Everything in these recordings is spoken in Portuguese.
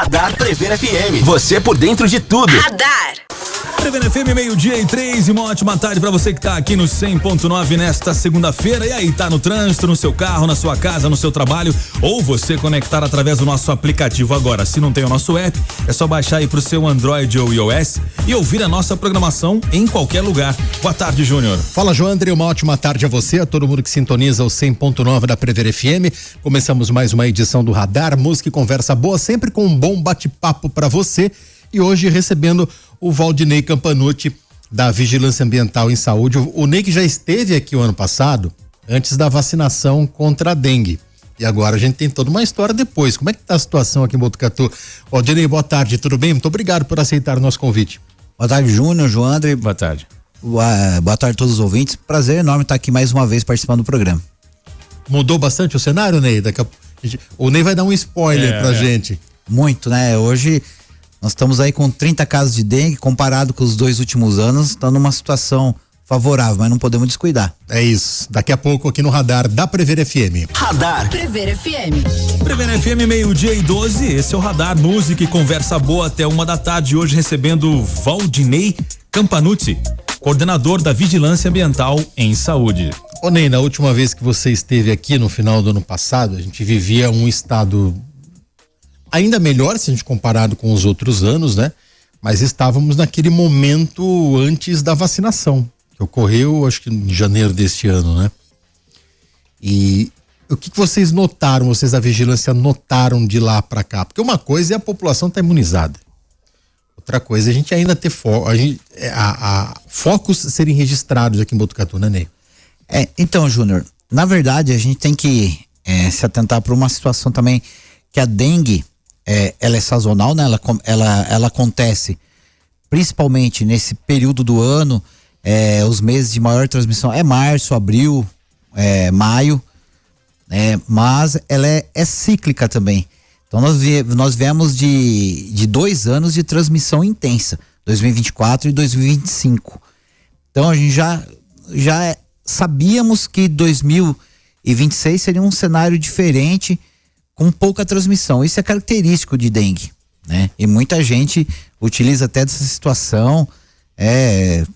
Radar Prever FM. Você por dentro de tudo. Radar. Prever FM, 12:03, e uma ótima tarde pra você que tá aqui no 100.9 nesta segunda-feira. E aí, tá no trânsito, no seu carro, na sua casa, no seu trabalho, ou você conectar através do nosso aplicativo agora. Se não tem o nosso app, é só baixar aí pro seu Android ou iOS e ouvir a nossa programação em qualquer lugar. Boa tarde, Júnior. Fala, Joandre, uma ótima tarde a você, a todo mundo que sintoniza o 100.9 da Prever FM. Começamos mais uma edição do Radar, música e conversa boa, sempre com um bom bate-papo pra você. E hoje recebendo o Valdinei Campanucci, da Vigilância Ambiental em Saúde. O Ney que já esteve aqui o ano passado, antes da vacinação contra a dengue. E agora a gente tem toda uma história depois. Como é que tá a situação aqui em Botucatu? Valdinei, boa tarde, tudo bem? Muito obrigado por aceitar o nosso convite. Boa tarde, Júnior, Joandre. Boa tarde. Boa tarde a todos os ouvintes. Prazer enorme estar aqui mais uma vez participando do programa. Mudou bastante o cenário, Ney? O Ney vai dar um spoiler pra gente. Muito, né? Hoje nós estamos aí com 30 casos de dengue, comparado com os 2 últimos anos, está numa situação favorável, mas não podemos descuidar. É isso. Daqui a pouco aqui no Radar da Prever FM. Radar Prever FM. Prever FM, 12:12, esse é o Radar, música e conversa boa até 1h. Hoje recebendo Valdinei Campanucci, coordenador da Vigilância Ambiental em Saúde. Ô Ney, na última vez que você esteve aqui no final do ano passado, a gente vivia um estado ainda melhor se a gente comparado com os outros anos, né? Mas estávamos naquele momento antes da vacinação, que ocorreu acho que em janeiro deste ano, né? E o que vocês notaram, vocês da vigilância notaram de lá para cá? Porque uma coisa é a população estar imunizada. Outra coisa é a gente ainda ter focos serem registrados aqui em Botucatu, né, Ney? Então, Júnior, na verdade a gente tem que se atentar para uma situação também que a dengue ela é sazonal, né? Ela acontece principalmente nesse período do ano, os meses de maior transmissão é março, abril, maio, mas ela é cíclica também. Então nós viemos de 2 anos de transmissão intensa, 2024 e 2025. Então a gente já sabíamos que 2026 seria um cenário diferente, com pouca transmissão. Isso é característico de dengue, né? E muita gente utiliza até dessa situação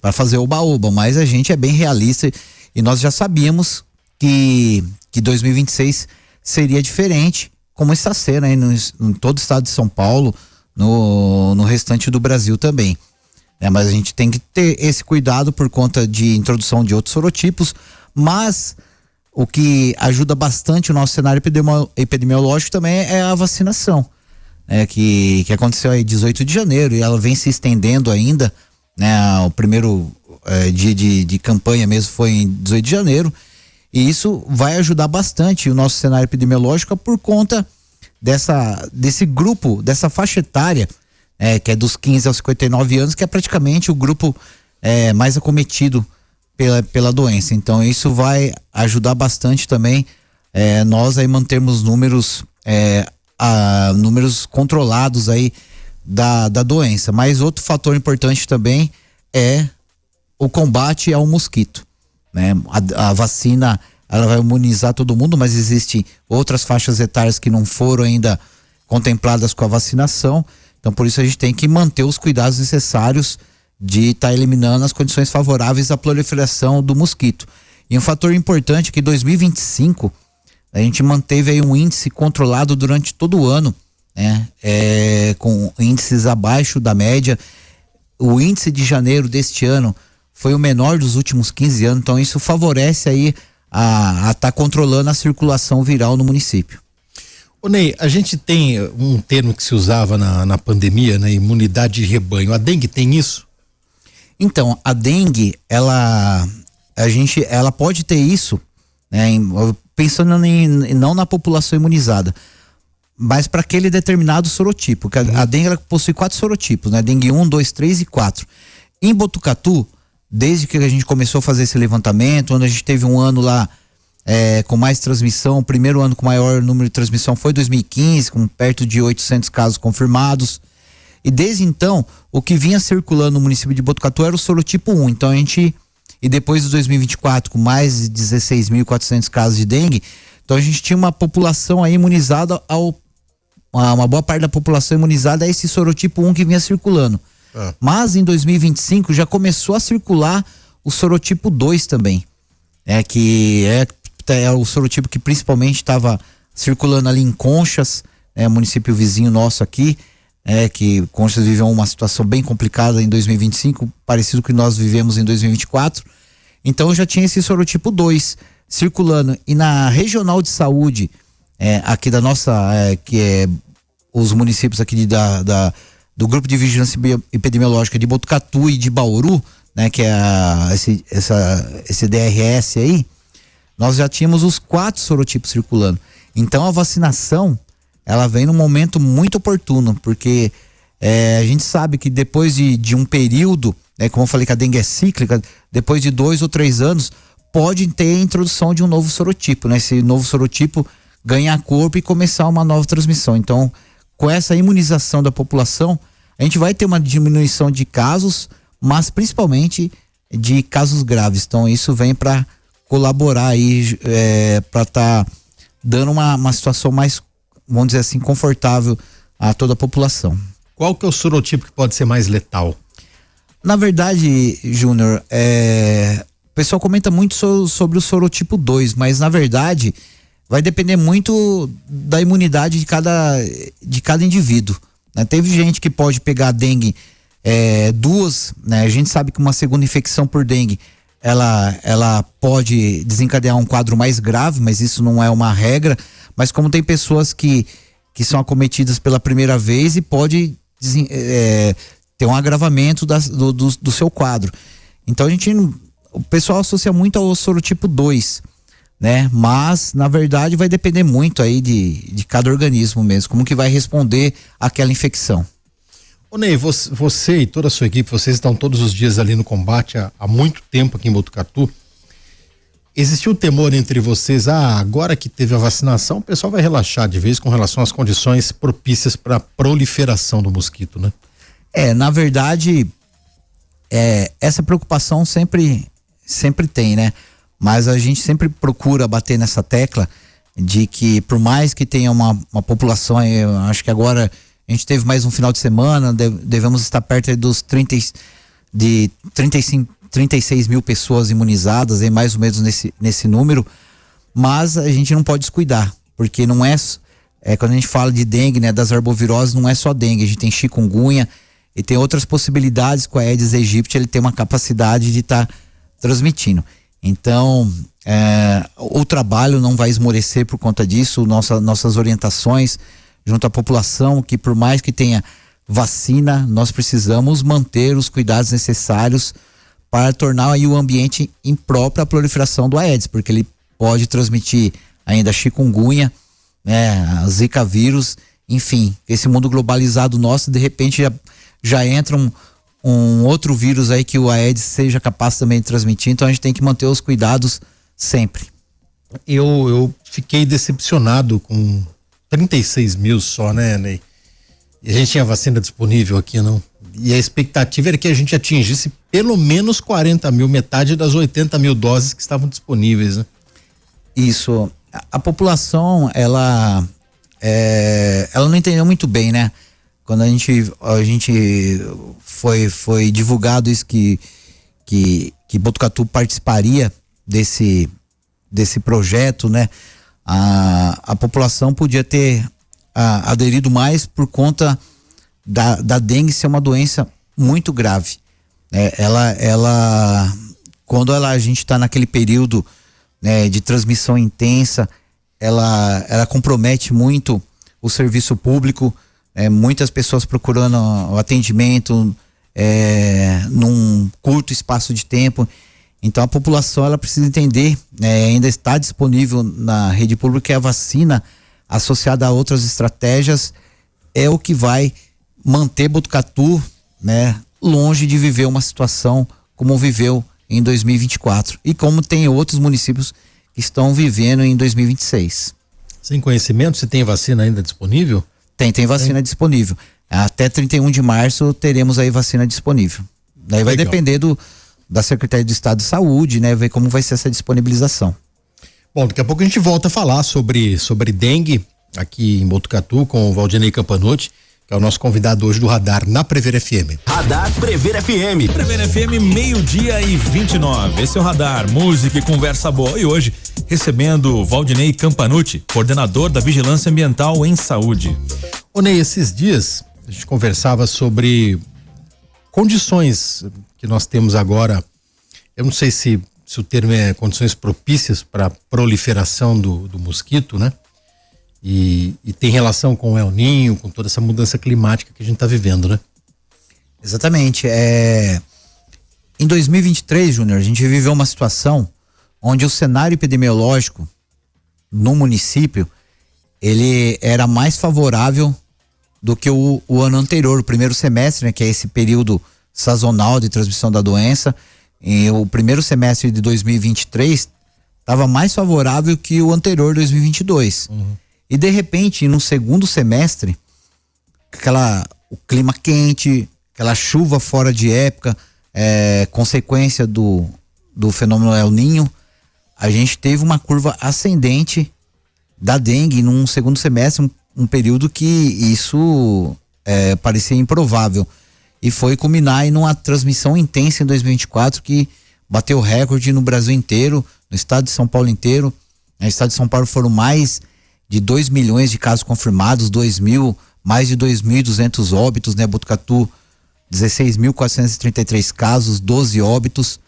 para fazer oba-oba, mas a gente é bem realista e nós já sabíamos que 2026 seria diferente, como está sendo aí em todo o estado de São Paulo, no restante do Brasil também. Mas a gente tem que ter esse cuidado por conta de introdução de outros sorotipos, mas o que ajuda bastante o nosso cenário epidemiológico também é a vacinação, né? Que aconteceu aí 18 de janeiro e ela vem se estendendo ainda, né? O primeiro dia de campanha mesmo foi em 18 de janeiro e isso vai ajudar bastante o nosso cenário epidemiológico por conta desse grupo, dessa faixa etária, que é dos 15 aos 59 anos, que é praticamente o grupo mais acometido pela doença. Então isso vai ajudar bastante também nós aí mantermos números controlados aí da doença. Mas outro fator importante também é o combate ao mosquito, né? A vacina ela vai imunizar todo mundo, mas existem outras faixas etárias que não foram ainda contempladas com a vacinação. Então por isso a gente tem que manter os cuidados necessários de estar eliminando as condições favoráveis à proliferação do mosquito. E um fator importante é que em 2025 a gente manteve aí um índice controlado durante todo o ano, né? Com índices abaixo da média. O índice de janeiro deste ano foi o menor dos últimos 15 anos, então isso favorece aí a estar controlando a circulação viral no município. Ô Ney, a gente tem um termo que se usava na pandemia, né? Imunidade de rebanho. A dengue tem isso? Então, a dengue, ela pode ter isso, né? Pensando não na população imunizada, mas para aquele determinado sorotipo, que a dengue ela possui 4 sorotipos, né? Dengue 1, 2, 3 e 4. Em Botucatu, desde que a gente começou a fazer esse levantamento, onde a gente teve um ano lá com mais transmissão, o primeiro ano com maior número de transmissão foi 2015, com perto de 800 casos confirmados. E desde então, o que vinha circulando no município de Botucatu era o sorotipo 1. Então e depois de 2024, com mais de 16.400 casos de dengue, então a gente tinha uma população aí imunizada ao uma boa parte da população imunizada é esse sorotipo 1 que vinha circulando. Mas em 2025 já começou a circular o sorotipo 2 também. Que é o sorotipo que principalmente estava circulando ali em Conchas, município vizinho nosso aqui, que Conchas viveu uma situação bem complicada em 2025, parecido com o que nós vivemos em 2024. Então já tinha esse sorotipo 2 circulando. E na regional de saúde, aqui da nossa, que é os municípios aqui do grupo de vigilância epidemiológica de Botucatu e de Bauru, né, que é esse DRS aí, nós já tínhamos os 4 sorotipos circulando. Então a vacinação, ela vem num momento muito oportuno, porque a gente sabe que depois de um período, como eu falei que a dengue é cíclica, depois de 2 ou 3 anos, pode ter a introdução de um novo sorotipo, né? Esse novo sorotipo ganhar corpo e começar uma nova transmissão. Então, com essa imunização da população, a gente vai ter uma diminuição de casos, mas principalmente de casos graves. Então, isso vem para colaborar aí, para estar dando uma situação mais, vamos dizer assim, confortável a toda a população. Qual que é o sorotipo que pode ser mais letal? Na verdade, Júnior, o pessoal comenta muito sobre o sorotipo 2, mas na verdade vai depender muito da imunidade de cada indivíduo, né? Teve gente que pode pegar dengue duas, né? A gente sabe que uma segunda infecção por dengue ela pode desencadear um quadro mais grave, mas isso não é uma regra. Mas como tem pessoas que são acometidas pela primeira vez e pode ter um agravamento do seu quadro. Então o pessoal associa muito ao sorotipo 2, né? Mas na verdade vai depender muito aí de cada organismo mesmo, como que vai responder àquela infecção. Ô Ney, você e toda a sua equipe, vocês estão todos os dias ali no combate há muito tempo aqui em Botucatu. Existiu temor entre vocês, agora que teve a vacinação, o pessoal vai relaxar de vez com relação às condições propícias para a proliferação do mosquito, né? Na verdade, essa preocupação sempre tem, né? Mas a gente sempre procura bater nessa tecla de que, por mais que tenha uma população, eu acho que agora a gente teve mais um final de semana, devemos estar perto dos 36 mil pessoas imunizadas, mais ou menos nesse número, mas a gente não pode descuidar, porque não quando a gente fala de dengue, né, das arboviroses, não é só dengue, a gente tem chikungunya e tem outras possibilidades com a Aedes aegypti, ele tem uma capacidade de estar transmitindo. Então, o trabalho não vai esmorecer por conta disso, nossas orientações junto à população, que por mais que tenha vacina, nós precisamos manter os cuidados necessários para tornar aí o ambiente impróprio à proliferação do Aedes, porque ele pode transmitir ainda chikungunya, né, zika vírus, enfim, esse mundo globalizado nosso, de repente já entra um outro vírus aí que o Aedes seja capaz também de transmitir, então a gente tem que manter os cuidados sempre. Eu fiquei decepcionado com 36 mil só, né, Ney? E a gente tinha vacina disponível aqui, não? E a expectativa era que a gente atingisse pelo menos 40 mil, metade das 80 mil doses que estavam disponíveis, né? Isso. A população, ela não entendeu muito bem, né? Quando a gente foi divulgado isso que Botucatu participaria desse projeto, né? A população podia ter aderido mais por conta da dengue ser uma doença muito grave. Quando a gente está naquele período, né, de transmissão intensa, ela compromete muito o serviço público, muitas pessoas procurando o atendimento num curto espaço de tempo. Então a população, ela precisa entender, ainda está disponível na rede pública, que a vacina associada a outras estratégias é o que vai manter Botucatu, né, longe de viver uma situação como viveu em 2024 e como tem outros municípios que estão vivendo em 2026. Sem conhecimento, você tem vacina ainda disponível? Tem vacina disponível. Até 31 de março teremos aí vacina disponível. Daí vai depender da Secretaria de Estado de Saúde, né? Ver como vai ser essa disponibilização. Bom, daqui a pouco a gente volta a falar sobre dengue. aqui em Botucatu com o Valdinei Campanucci, que é o nosso convidado hoje do Radar na Prever FM. Radar Prever FM. Prever FM, 12:29. Esse é o Radar, música e conversa boa. E hoje, recebendo o Valdinei Campanucci, coordenador da Vigilância Ambiental em Saúde. Ô Ney, esses dias a gente conversava sobre condições que nós temos agora. Eu não sei se o termo é condições propícias para a proliferação do mosquito, né? E tem relação com o El Ninho, com toda essa mudança climática que a gente está vivendo, né? Exatamente. Em 2023, Júnior, a gente viveu uma situação onde o cenário epidemiológico no município, ele era mais favorável do que o ano anterior, o primeiro semestre, né, que é esse período sazonal de transmissão da doença. E o primeiro semestre de 2023 estava mais favorável que o anterior, 2022. E de repente, no segundo semestre, o clima quente, aquela chuva fora de época, consequência do fenômeno El Ninho, a gente teve uma curva ascendente da dengue num segundo semestre, um período que isso parecia improvável. E foi culminar em uma transmissão intensa em 2024 que bateu recorde no Brasil inteiro, no estado de São Paulo inteiro. No estado de São Paulo foram mais de 2 milhões de casos confirmados, mais de 2.200 óbitos, né? Botucatu, 16.433 casos, 12 óbitos.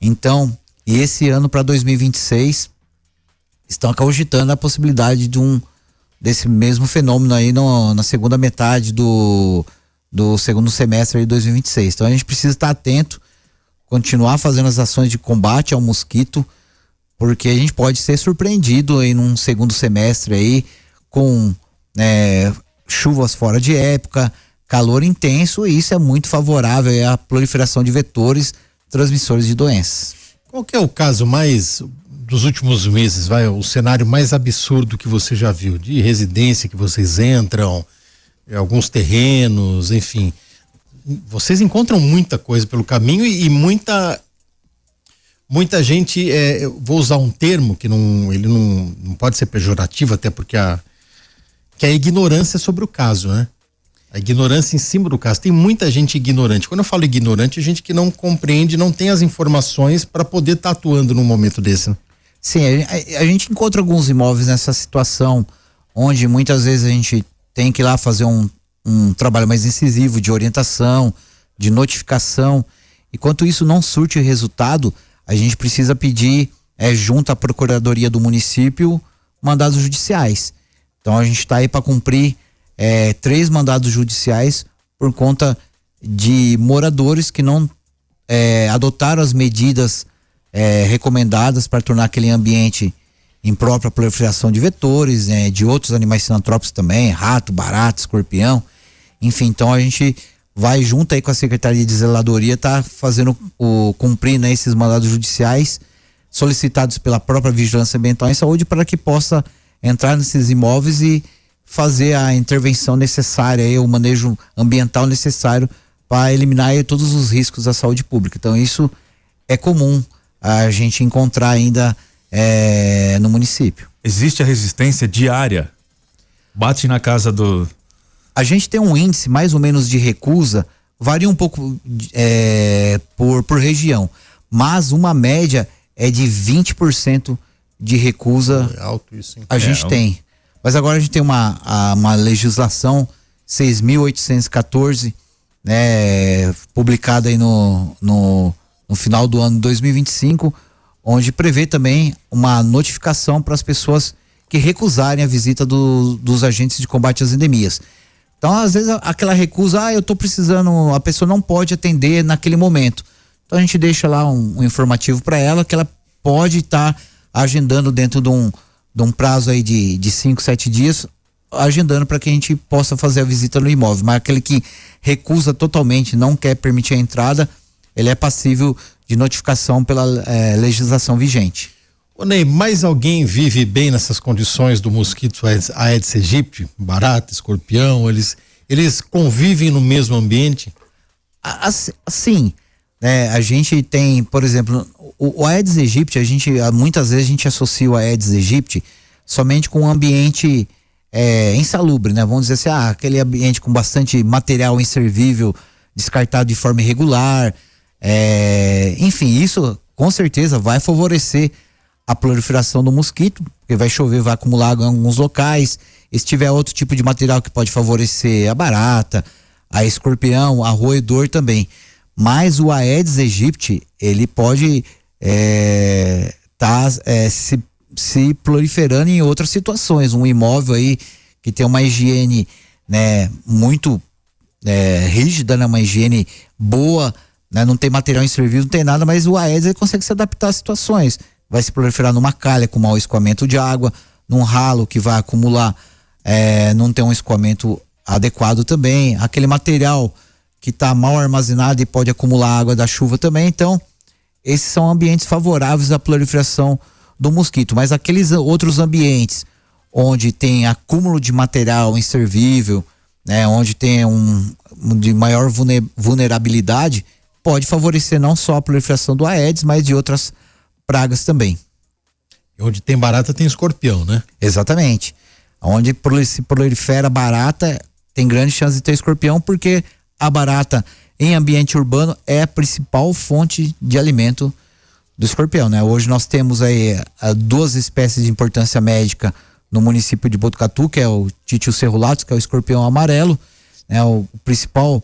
Então, e esse ano para 2026 estão cogitando a possibilidade desse mesmo fenômeno aí na segunda metade do segundo semestre de 2026. Então a gente precisa estar atento, continuar fazendo as ações de combate ao mosquito, porque a gente pode ser surpreendido aí num segundo semestre aí com chuvas fora de época, calor intenso, e isso é muito favorável à proliferação de vetores transmissores de doenças. Qual que é o caso mais dos últimos meses, o cenário mais absurdo que você já viu, de residência que vocês entram, alguns terrenos, enfim, vocês encontram muita coisa pelo caminho e muita gente, eu vou usar um termo que ele não pode ser pejorativo, até porque que é a ignorância sobre o caso, né? A ignorância em cima do caso. Tem muita gente ignorante. Quando eu falo ignorante, é gente que não compreende, não tem as informações para poder estar atuando num momento desse, né? Sim, a gente encontra alguns imóveis nessa situação, onde muitas vezes a gente tem que ir lá fazer um trabalho mais incisivo de orientação, de notificação. Enquanto isso não surte resultado, a gente precisa pedir, junto à Procuradoria do município, mandados judiciais. Então a gente está aí para cumprir 3 mandados judiciais por conta de moradores que não adotaram as medidas recomendadas para tornar aquele ambiente impróprio à proliferação de vetores, de outros animais sinantrópicos também, rato, barata, escorpião, enfim. Então a gente vai junto aí com a Secretaria de Zeladoria, tá fazendo cumprir, né, esses mandados judiciais solicitados pela própria Vigilância Ambiental em Saúde, para que possa entrar nesses imóveis e fazer a intervenção necessária, o manejo ambiental necessário para eliminar aí todos os riscos da saúde pública. Então isso é comum a gente encontrar ainda no município. Existe a resistência diária? Bate na casa do... A gente tem um índice mais ou menos de recusa, varia um pouco por região, mas uma média é de 20% de recusa. É alto isso, hein? A gente tem. Mas agora a gente tem uma legislação 6.814, né, publicada aí no final do ano 2025, onde prevê também uma notificação para as pessoas que recusarem a visita dos agentes de combate às endemias. Então, às vezes, aquela recusa, eu tô precisando, a pessoa não pode atender naquele momento. Então a gente deixa lá um informativo para ela, que ela pode estar agendando dentro de um prazo aí de 5, 7 dias, agendando para que a gente possa fazer a visita no imóvel. Mas aquele que recusa totalmente, não quer permitir a entrada, ele é passível de notificação pela legislação vigente. Ô Ney, mais alguém vive bem nessas condições do mosquito Aedes aegypti, barata, escorpião, eles convivem no mesmo ambiente? Sim, a gente tem, por exemplo, o Aedes aegypti, muitas vezes a gente associa o Aedes aegypti somente com um ambiente insalubre, né? Vamos dizer assim, aquele ambiente com bastante material inservível, descartado de forma irregular, enfim, isso com certeza vai favorecer a proliferação do mosquito, porque vai chover, vai acumular em alguns locais. E se tiver outro tipo de material que pode favorecer a barata, a escorpião, a roedor também. Mas o Aedes aegypti, ele pode se proliferando em outras situações. Um imóvel aí que tem uma higiene, né, muito rígida, né, uma higiene boa, né, não tem material inservível, não tem nada, mas o Aedes ele consegue se adaptar às situações. Vai se proliferar numa calha com mau escoamento de água, num ralo que vai acumular, não tem um escoamento adequado também, aquele material que está mal armazenado e pode acumular água da chuva também. Então, esses são ambientes favoráveis à proliferação do mosquito, mas aqueles outros ambientes onde tem acúmulo de material inservível, né, onde tem de maior vulnerabilidade, pode favorecer não só a proliferação do Aedes, mas de outras pragas também. Onde tem barata tem escorpião, né? Exatamente. Onde se prolifera barata, tem grande chance de ter escorpião, porque a barata em ambiente urbano é a principal fonte de alimento do escorpião, né? Hoje nós temos aí 2 espécies de importância médica no município de Botucatu, que é o Titius cerulatus, que é o escorpião amarelo, né? O principal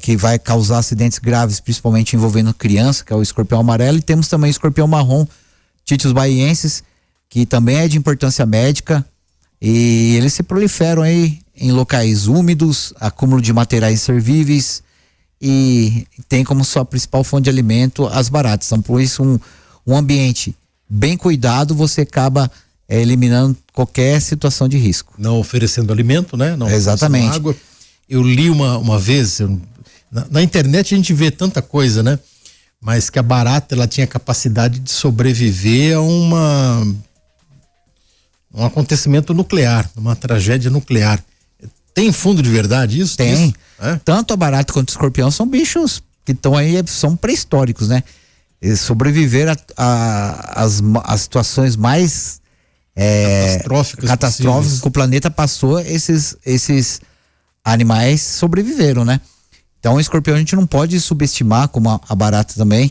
que vai causar acidentes graves, principalmente envolvendo criança, que é o escorpião amarelo, e temos também o escorpião marrom, Titius baiensis, que também é de importância médica, e eles se proliferam aí em locais úmidos, acúmulo de materiais inservíveis, e tem como sua principal fonte de alimento as baratas. Então, por isso, um ambiente bem cuidado, você acaba eliminando qualquer situação de risco. Não oferecendo alimento, né? Não Exatamente. Água. Eu li uma vez, na internet a gente vê tanta coisa, né? Mas que a barata, ela tinha capacidade de sobreviver a um acontecimento nuclear, uma tragédia nuclear. Tem fundo de verdade isso? Tem. Isso? Tanto a barata quanto o escorpião são bichos que estão aí, são pré-históricos, né? Eles sobreviveram às situações mais catastróficas que o planeta passou, esses animais sobreviveram, né? Então o escorpião a gente não pode subestimar, como a barata também,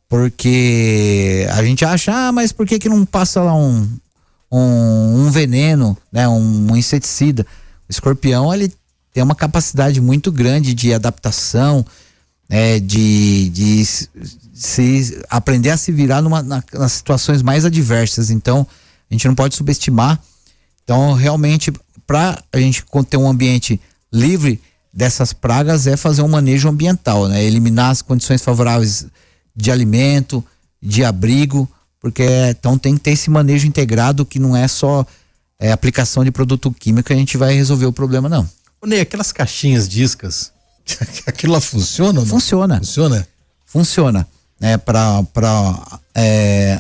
porque a gente acha, mas por que não passa lá um veneno, né? Um inseticida? O escorpião, ele tem uma capacidade muito grande de adaptação, de se aprender a se virar nas situações mais adversas. Então a gente não pode subestimar. Então realmente, para a gente ter um ambiente livre dessas pragas, é fazer um manejo ambiental, né? Eliminar as condições favoráveis de alimento, de abrigo, porque então tem que ter esse manejo integrado, que não é só aplicação de produto químico que a gente vai resolver o problema, não. Ô Ney, aquelas caixinhas de iscas, aquilo lá funciona ou não? Funciona, né? Para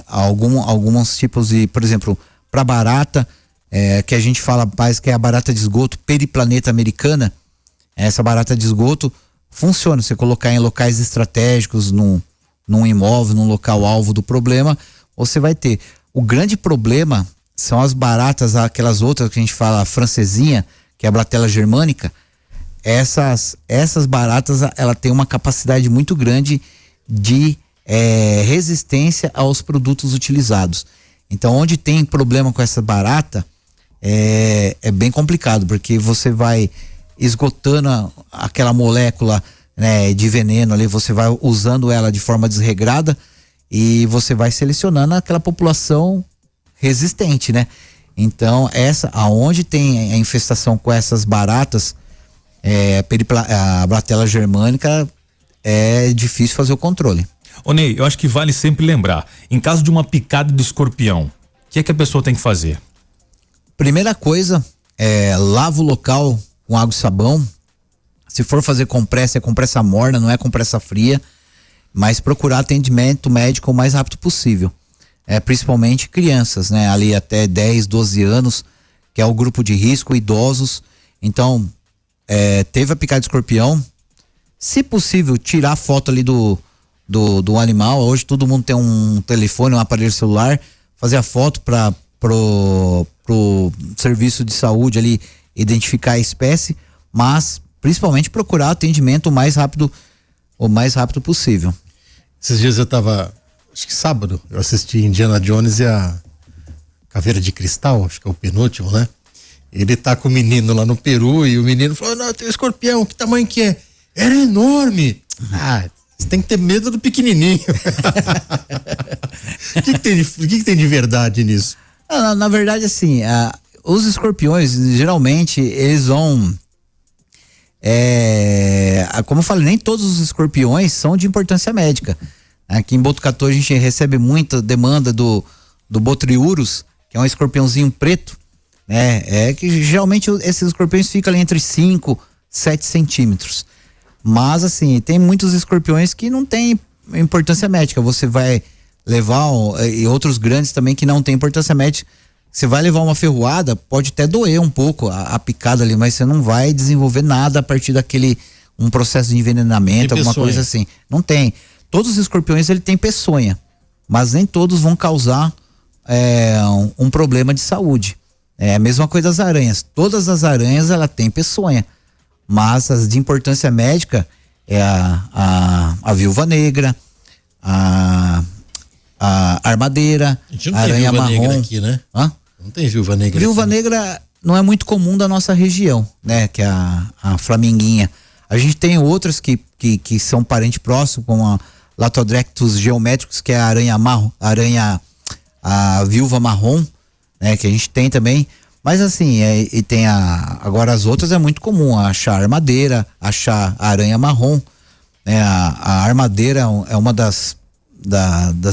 alguns tipos de, por exemplo, para barata, que a gente fala mais que é a barata de esgoto periplaneta americana. Essa barata de esgoto funciona, você colocar em locais estratégicos, num imóvel, num local alvo do problema, você vai ter. O grande problema são as baratas, aquelas outras que a gente fala, a francesinha, que é a Blatella germânica. Essas baratas, ela tem uma capacidade muito grande de resistência aos produtos utilizados. Então, onde tem problema com essa barata, é bem complicado, porque você vai esgotando aquela molécula, né, de veneno ali, você vai usando ela de forma desregrada e você vai selecionando aquela população resistente, né? Então, aonde tem a infestação com essas baratas, a Blatella germânica, é difícil fazer o controle. Ô Ney, eu acho que vale sempre lembrar, em caso de uma picada de escorpião, o que é que a pessoa tem que fazer? Primeira coisa, lava o local com água e sabão. Se for fazer compressa, é compressa morna, não é compressa fria, mas procurar atendimento médico o mais rápido possível. Principalmente crianças, né? Ali até 10, 12 anos, que é o grupo de risco, idosos. Então, teve a picada de escorpião, se possível, tirar a foto ali do animal. Hoje todo mundo tem um telefone, um aparelho celular, fazer a foto pro pro serviço de saúde ali identificar a espécie, mas principalmente procurar atendimento o mais rápido possível. Esses dias eu tava, acho que sábado, eu assisti Indiana Jones e a Caveira de Cristal, acho que é o penúltimo, né? Ele tá com o menino lá no Peru e o menino falou, não, tem um escorpião, que tamanho que é? Era enorme. Ah, você tem que ter medo do pequenininho. O que tem de verdade nisso? Na verdade, assim, os escorpiões, geralmente, eles vão... como eu falei, nem todos os escorpiões são de importância médica. Aqui em Botucatu a gente recebe muita demanda do Botriurus, que é um escorpiãozinho preto, né? Que geralmente esses escorpiões ficam ali entre 5, 7 centímetros. Mas assim, tem muitos escorpiões que não tem importância médica. Você vai levar, e outros grandes também que não tem importância médica, você vai levar uma ferroada, pode até doer um pouco a picada ali, mas você não vai desenvolver nada a partir um processo de envenenamento, alguma coisa assim. Não tem. Todos os escorpiões ele tem peçonha, mas nem todos vão causar um problema de saúde. É a mesma coisa das aranhas. Todas as aranhas ela tem peçonha, mas as de importância médica é a viúva negra, a armadeira, a aranha marrom. Negra aqui, né? Hã? Não tem viúva negra. Viúva negra não é muito comum da nossa região, né? Que é a flamenguinha. A gente tem outras que são parentes próximos, como a Latodrectus geométricos, que é a aranha marrom, a viúva marrom, né? Que a gente tem também. Mas assim, e tem agora as outras é muito comum achar armadeira, achar a aranha marrom, né? A armadeira é uma das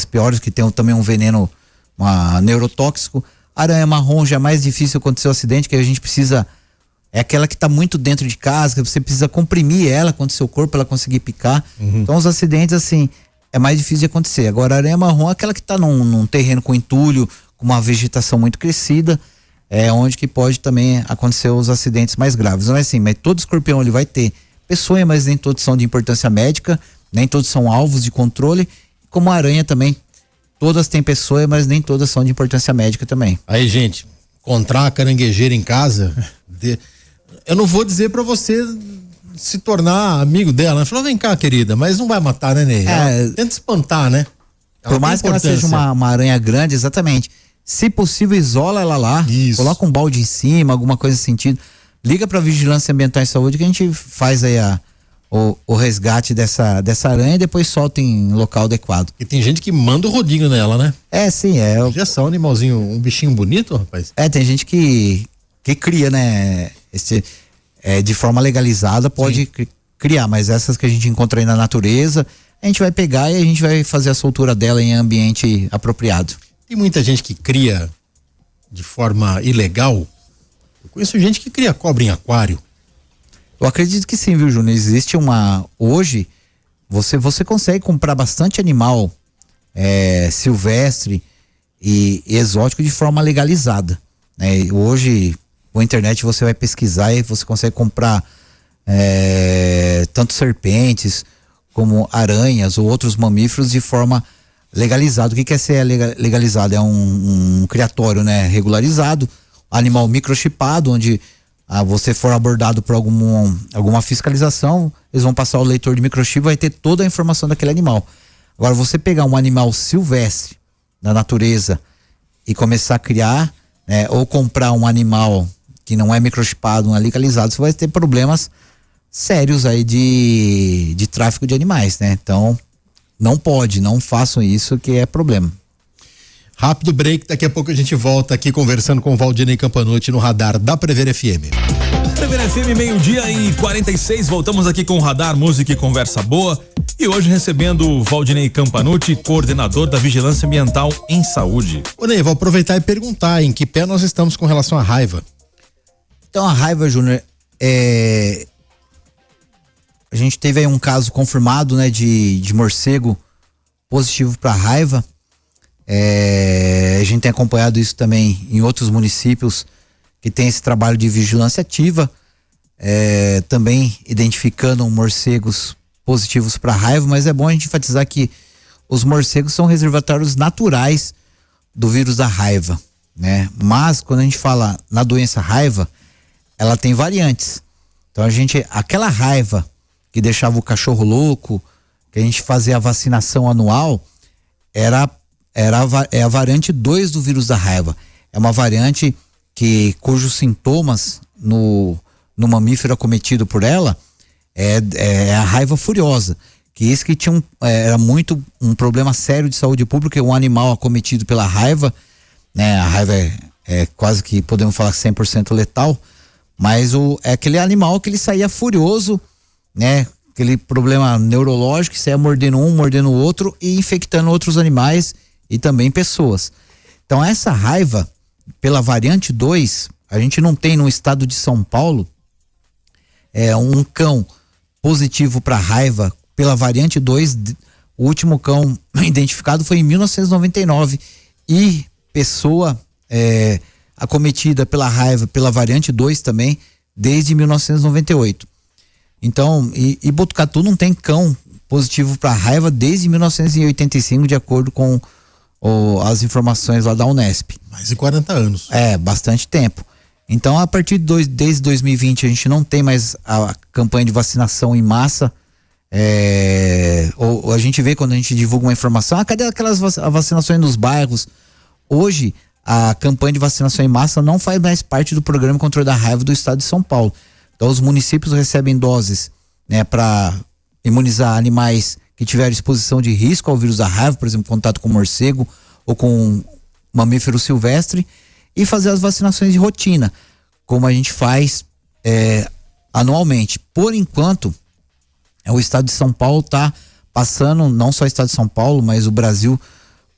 piores, que tem também um veneno neurotóxico. A aranha marrom já é mais difícil acontecer o acidente, que a gente precisa, é aquela que está muito dentro de casa, que você precisa comprimir ela contra o seu corpo para ela conseguir picar. Então os acidentes assim, é mais difícil de acontecer. Agora a aranha marrom é aquela que está num terreno com entulho, com uma vegetação muito crescida, é onde que pode também acontecer os acidentes mais graves. Não é assim, mas todo escorpião ele vai ter peçonha, mas nem todos são de importância médica, nem todos são alvos de controle, como a aranha também. Todas têm peçonha, mas nem todas são de importância médica também. Aí, gente, encontrar a caranguejeira em casa, eu não vou dizer pra você se tornar amigo dela, né? Falou, vem cá, querida, mas não vai matar, né, Ney? Tenta espantar, né? Por mais que ela seja uma aranha grande, exatamente. Se possível, isola ela lá, coloca um balde em cima, alguma coisa nesse sentido. Liga pra Vigilância Ambiental e Saúde que a gente faz aí o resgate dessa aranha e depois solta em local adequado. E tem gente que manda o rodinho nela, né? Sim, Já são um animalzinho, um bichinho bonito, rapaz. Tem gente que cria, né? De forma legalizada pode criar, mas essas que a gente encontra aí na natureza, a gente vai pegar e a gente vai fazer a soltura dela em ambiente apropriado. Tem muita gente que cria de forma ilegal. Eu conheço gente que cria cobra em aquário. Eu acredito que sim, viu, Júnior? Existe hoje, você consegue comprar bastante animal silvestre e exótico de forma legalizada, né? Hoje, com a internet você vai pesquisar e você consegue comprar tanto serpentes como aranhas ou outros mamíferos de forma legalizada. O que é ser legalizado? É um criatório, né? Regularizado, animal microchipado, onde você for abordado por alguma fiscalização, eles vão passar o leitor de microchip, vai ter toda a informação daquele animal. Agora, você pegar um animal silvestre da natureza e começar a criar, né, ou comprar um animal que não é microchipado, não é legalizado, você vai ter problemas sérios aí de tráfico de animais, né? Então, não façam isso, que é problema. Rápido break, daqui a pouco a gente volta aqui conversando com o Valdinei Campanucci no radar da Prever FM. Prever FM, 12:46, voltamos aqui com o radar, música e conversa boa. E hoje recebendo o Valdinei Campanucci, coordenador da Vigilância Ambiental em Saúde. Ô Ney, vou aproveitar e perguntar em que pé nós estamos com relação à raiva. Então a raiva, Júnior, a gente teve aí um caso confirmado, né, de morcego positivo para raiva. A gente tem acompanhado isso também em outros municípios que tem esse trabalho de vigilância ativa, também identificando morcegos positivos para raiva, mas é bom a gente enfatizar que os morcegos são reservatórios naturais do vírus da raiva, né? Mas quando a gente fala na doença raiva, ela tem variantes. Então aquela raiva que deixava o cachorro louco, que a gente fazia a vacinação anual, é a variante 2 do vírus da raiva. É uma variante cujos sintomas no mamífero acometido por ela é a raiva furiosa. Que isso que era muito um problema sério de saúde pública, um animal acometido pela raiva, né? A raiva é quase que podemos falar 100% letal, mas é aquele animal que ele saía furioso, né? Aquele problema neurológico que saia mordendo um, mordendo o outro e infectando outros animais e também pessoas. Então essa raiva pela variante 2, a gente não tem no estado de São Paulo um cão positivo para raiva pela variante 2, o último cão identificado foi em 1999 e pessoa acometida pela raiva pela variante 2 também desde 1998. Então, e Botucatu não tem cão positivo para raiva desde 1985, de acordo com as informações lá da Unesp. Mais de 40 anos. Bastante tempo. Então, a partir desde 2020 a gente não tem mais a campanha de vacinação em massa. Ou a gente vê quando a gente divulga uma informação, cadê aquelas vacinações nos bairros? Hoje a campanha de vacinação em massa não faz mais parte do programa de controle da raiva do estado de São Paulo. Então os municípios recebem doses, né, para imunizar animais que tiveram exposição de risco ao vírus da raiva, por exemplo, contato com morcego ou com mamífero silvestre, e fazer as vacinações de rotina, como a gente faz anualmente. Por enquanto, o estado de São Paulo está passando, não só o estado de São Paulo, mas o Brasil,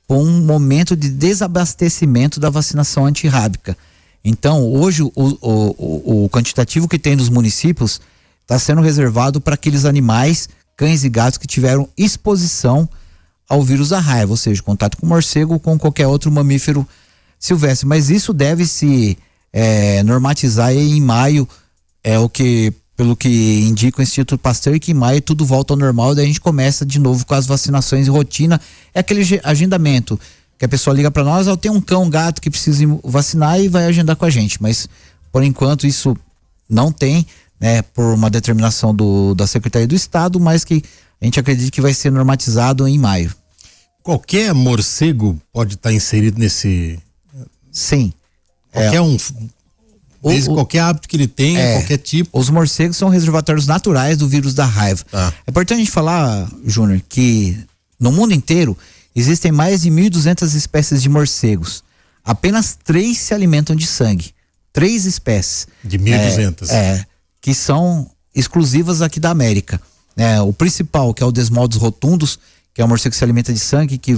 por um momento de desabastecimento da vacinação antirrábica. Então, hoje, o quantitativo que tem nos municípios está sendo reservado para aqueles animais, cães e gatos que tiveram exposição ao vírus da raiva, ou seja, contato com morcego ou com qualquer outro mamífero silvestre. Mas isso deve se normatizar em maio, pelo que indica o Instituto Pasteur, que em maio tudo volta ao normal, daí a gente começa de novo com as vacinações em rotina. É aquele agendamento que a pessoa liga para nós, tem um cão, um gato que precisa vacinar e vai agendar com a gente, mas por enquanto isso não tem, né, por uma determinação da Secretaria do Estado, mas que a gente acredita que vai ser normatizado em maio. Qualquer morcego pode estar inserido nesse... Sim. Desde qualquer hábito que ele tenha, qualquer tipo. Os morcegos são reservatórios naturais do vírus da raiva. É importante a gente falar, Júnior, que no mundo inteiro existem mais de 1.200 espécies de morcegos. Apenas 3 se alimentam de sangue. 3 espécies. De 1.200. Que são exclusivas aqui da América. O principal, que é o Desmodus rotundus, que é o morcego que se alimenta de sangue, que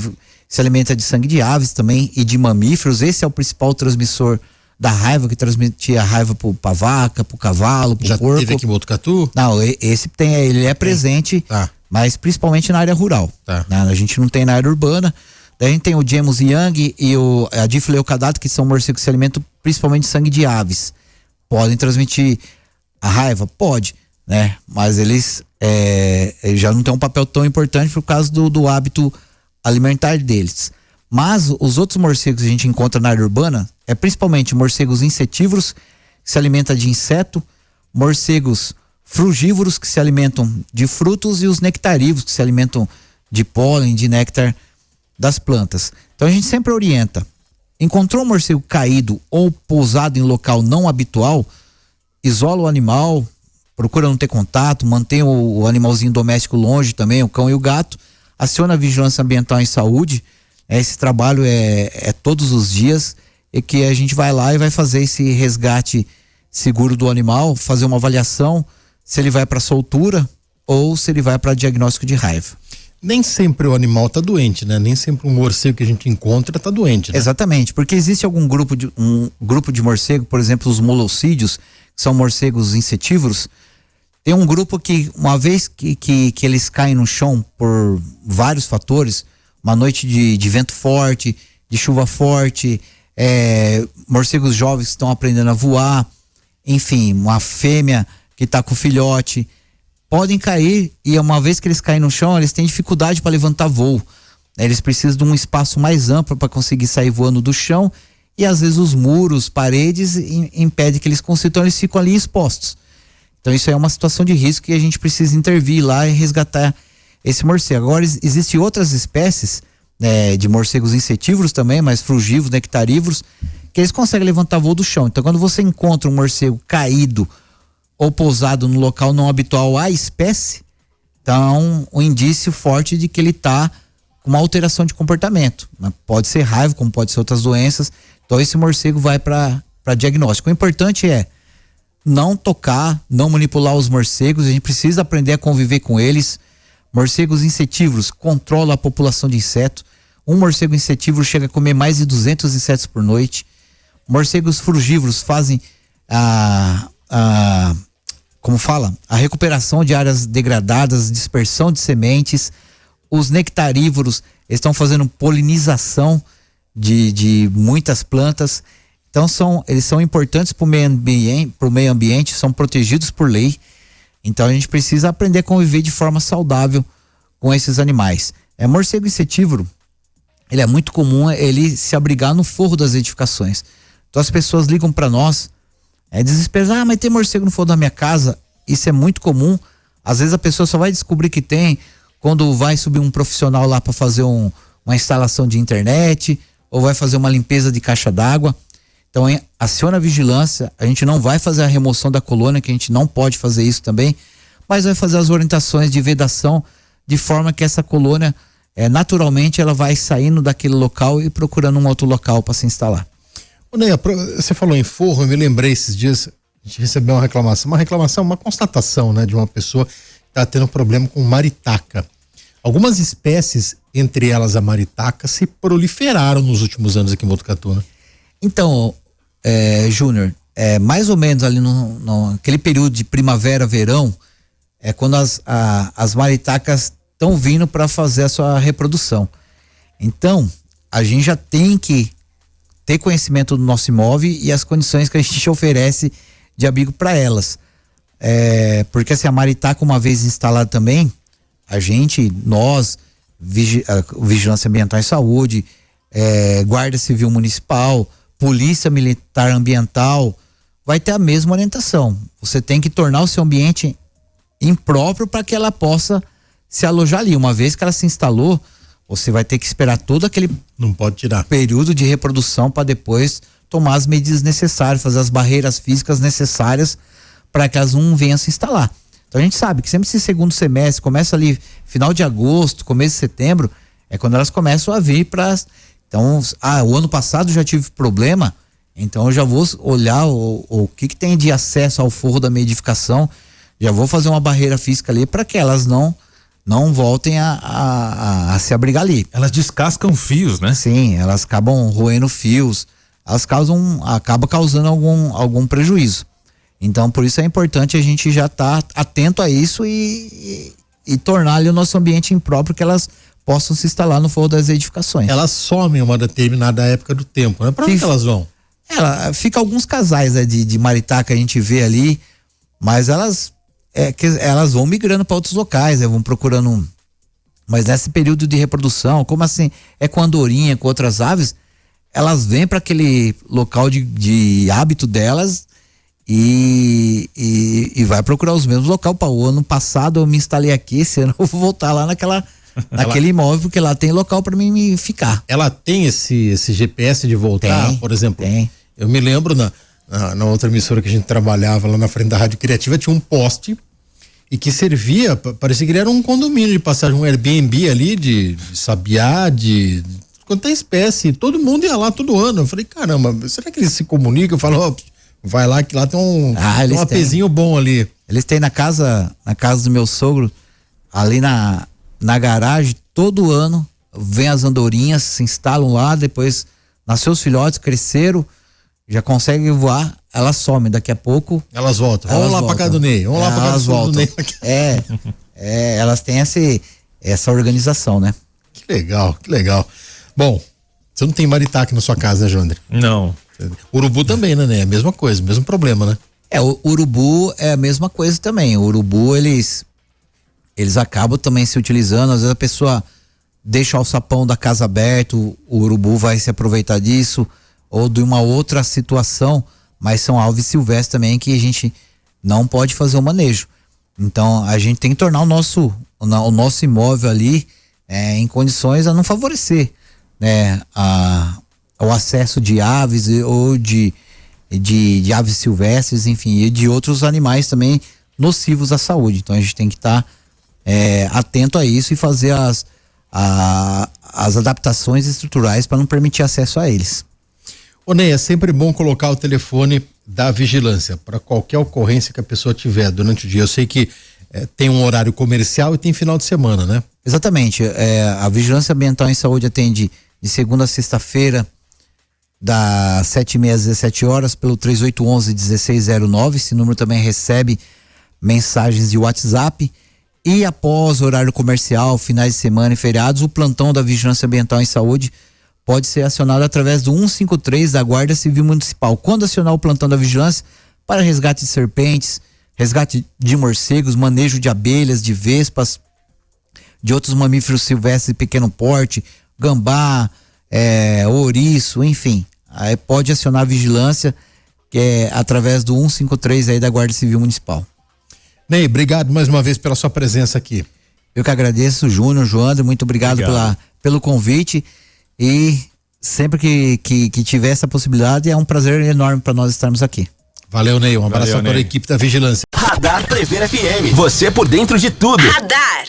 se alimenta de sangue de aves também e de mamíferos. Esse é o principal transmissor da raiva, que transmitia a raiva pra vaca, pro cavalo, pro porco. Já teve aqui em Botucatu? Não, esse ele é presente, mas principalmente na área rural. Né? A gente não tem na área urbana. Daí a gente tem o James Young e a Diphleucadato, que são morcegos que se alimentam principalmente de sangue de aves. Podem transmitir a raiva? Pode, né? Mas eles já não têm um papel tão importante por causa do hábito alimentar deles. Mas os outros morcegos que a gente encontra na área urbana principalmente morcegos insetívoros, que se alimentam de inseto, morcegos frugívoros, que se alimentam de frutos, e os nectarívoros, que se alimentam de pólen, de néctar das plantas. Então a gente sempre orienta: encontrou um morcego caído ou pousado em local não habitual, isola o animal, procura não ter contato, mantém o animalzinho doméstico longe também, o cão e o gato, aciona a vigilância ambiental em saúde. Esse trabalho é todos os dias, e que a gente vai lá e vai fazer esse resgate seguro do animal, fazer uma avaliação se ele vai para soltura ou se ele vai para diagnóstico de raiva. Nem sempre o animal tá doente, né? Nem sempre um morcego que a gente encontra tá doente, né? Exatamente, porque existe um grupo de morcego, por exemplo, os molocídeos, que são morcegos insetívoros. Tem um grupo que, uma vez que eles caem no chão por vários fatores, uma noite de vento forte, de chuva forte, morcegos jovens que estão aprendendo a voar, enfim, uma fêmea que está com o filhote, podem cair, e uma vez que eles caem no chão, eles têm dificuldade para levantar voo. Eles precisam de um espaço mais amplo para conseguir sair voando do chão e às vezes os muros, paredes impedem que eles consitam, eles ficam ali expostos. Então isso é uma situação de risco que a gente precisa intervir lá e resgatar esse morcego. Agora existem outras espécies, né, de morcegos insetívoros também, mas frugívoros, nectarívoros, que eles conseguem levantar voo do chão. Então quando você encontra um morcego caído ou pousado no local não habitual à espécie, então um indício forte de que ele está com uma alteração de comportamento. Pode ser raiva, como pode ser outras doenças. Então esse morcego vai para diagnóstico. O importante é não tocar, não manipular os morcegos. A gente precisa aprender a conviver com eles. Morcegos insetívoros controlam a população de inseto. Um morcego insetívoro chega a comer mais de 200 insetos por noite. Morcegos frugívoros fazem como fala, a recuperação de áreas degradadas, dispersão de sementes. Os nectarívoros estão fazendo polinização de muitas plantas. Então eles são importantes para o meio ambiente, são protegidos por lei. Então a gente precisa aprender a conviver de forma saudável com esses animais. Morcego insetívoro, ele é muito comum ele se abrigar no forro das edificações. Então as pessoas ligam para nós, desesperadas, mas tem morcego no forro da minha casa. Isso é muito comum. Às vezes a pessoa só vai descobrir que tem quando vai subir um profissional lá para fazer uma instalação de internet, ou vai fazer uma limpeza de caixa d'água. Então aciona a vigilância. A gente não vai fazer a remoção da colônia, que a gente não pode fazer isso também, mas vai fazer as orientações de vedação, de forma que essa colônia naturalmente ela vai saindo daquele local e procurando um outro local para se instalar. Neia, você falou em forro, eu me lembrei esses dias, a gente recebeu uma constatação, né, de uma pessoa que está tendo problema com maritaca. Algumas espécies, entre elas a maritaca, se proliferaram nos últimos anos aqui em Botucatu, né? Então, Júnior, mais ou menos ali naquele período de primavera, verão, é quando as maritacas estão vindo para fazer a sua reprodução. Então, a gente já tem que ter conhecimento do nosso imóvel e as condições que a gente oferece de abrigo para elas. Porque assim, a maritaca, uma vez instalada também, nós, Vigilância Ambiental e Saúde, Guarda Civil Municipal, Polícia Militar Ambiental, vai ter a mesma orientação. Você tem que tornar o seu ambiente impróprio para que ela possa se alojar ali. Uma vez que ela se instalou, você vai ter que esperar todo aquele não pode tirar período de reprodução para depois tomar as medidas necessárias, fazer as barreiras físicas necessárias para que elas não venham se instalar. Então a gente sabe que sempre esse segundo semestre, começa ali final de agosto, começo de setembro, é quando elas começam a vir para... Então, o ano passado eu já tive problema, então eu já vou olhar o que tem de acesso ao forro da minha edificação, já vou fazer uma barreira física ali para que elas não voltem a se abrigar ali. Elas descascam fios, né? Sim, elas acabam roendo fios, elas acabam causando algum prejuízo. Então, por isso é importante a gente já estar atento a isso e tornar ali o nosso ambiente impróprio, que elas possam se instalar no forro das edificações. Elas somem uma determinada época do tempo, né? Para onde elas vão? Fica alguns casais, né, de maritaca a gente vê ali, mas elas vão migrando para outros locais, vão procurando mas nesse período de reprodução, como assim é com a andorinha, com outras aves, elas vêm para aquele local de hábito delas e vai procurar os mesmos locais. O ano passado eu me instalei aqui, esse ano eu vou voltar lá naquele imóvel, porque lá tem local para mim ficar. Ela tem esse GPS de voltar, por exemplo? Tem. Eu me lembro na outra emissora que a gente trabalhava lá na frente da Rádio Criativa, tinha um poste e que servia, parecia que ele era um condomínio de passagem, um Airbnb ali de sabiá, de quanta espécie, todo mundo ia lá todo ano. Eu falei, caramba, será que eles se comunicam? Eu falo, vai lá que lá tem um apezinho bom ali. Eles têm na casa do meu sogro, ali na garagem, todo ano vem as andorinhas, se instalam lá, depois nasceu os filhotes, cresceram, já conseguem voar, elas somem, daqui a pouco elas voltam. Vamos lá pra casa do Ney, vamos lá pra casa do Ney. Elas têm essa organização, né? Que legal. Bom, você não tem maritaca na sua casa, né, Jandre? Não. Urubu também, né? É a mesma coisa, mesmo problema, né? O urubu é a mesma coisa também. O urubu, eles acabam também se utilizando. Às vezes a pessoa deixa o alçapão da casa aberto, o urubu vai se aproveitar disso, ou de uma outra situação, mas são aves silvestres também que a gente não pode fazer o manejo. Então a gente tem que tornar o nosso imóvel ali em condições a não favorecer, né, o acesso de aves ou de aves silvestres, enfim, e de outros animais também nocivos à saúde. Então a gente tem que estar atento a isso e fazer as adaptações estruturais para não permitir acesso a eles. Ô Ney, é sempre bom colocar o telefone da vigilância para qualquer ocorrência que a pessoa tiver durante o dia. Eu sei que tem um horário comercial e tem final de semana, né? Exatamente. A Vigilância Ambiental em Saúde atende de segunda a sexta-feira, das 7h30 às 17 horas, pelo 3811-1609. Esse número também recebe mensagens de WhatsApp. E após o horário comercial, finais de semana e feriados, o plantão da Vigilância Ambiental em Saúde pode ser acionado através do 153 da Guarda Civil Municipal. Quando acionar o plantão da vigilância para resgate de serpentes, resgate de morcegos, manejo de abelhas, de vespas, de outros mamíferos silvestres de pequeno porte, gambá, ouriço, enfim, aí pode acionar a vigilância através do 153 aí da Guarda Civil Municipal. Ney, obrigado mais uma vez pela sua presença aqui. Eu que agradeço, Júnior, Joandro, muito obrigado. Pelo convite. E sempre que tiver essa possibilidade, é um prazer enorme para nós estarmos aqui. Valeu, Ney. Um abraço a toda a equipe da Vigilância. Radar Prever FM. Você por dentro de tudo. Radar.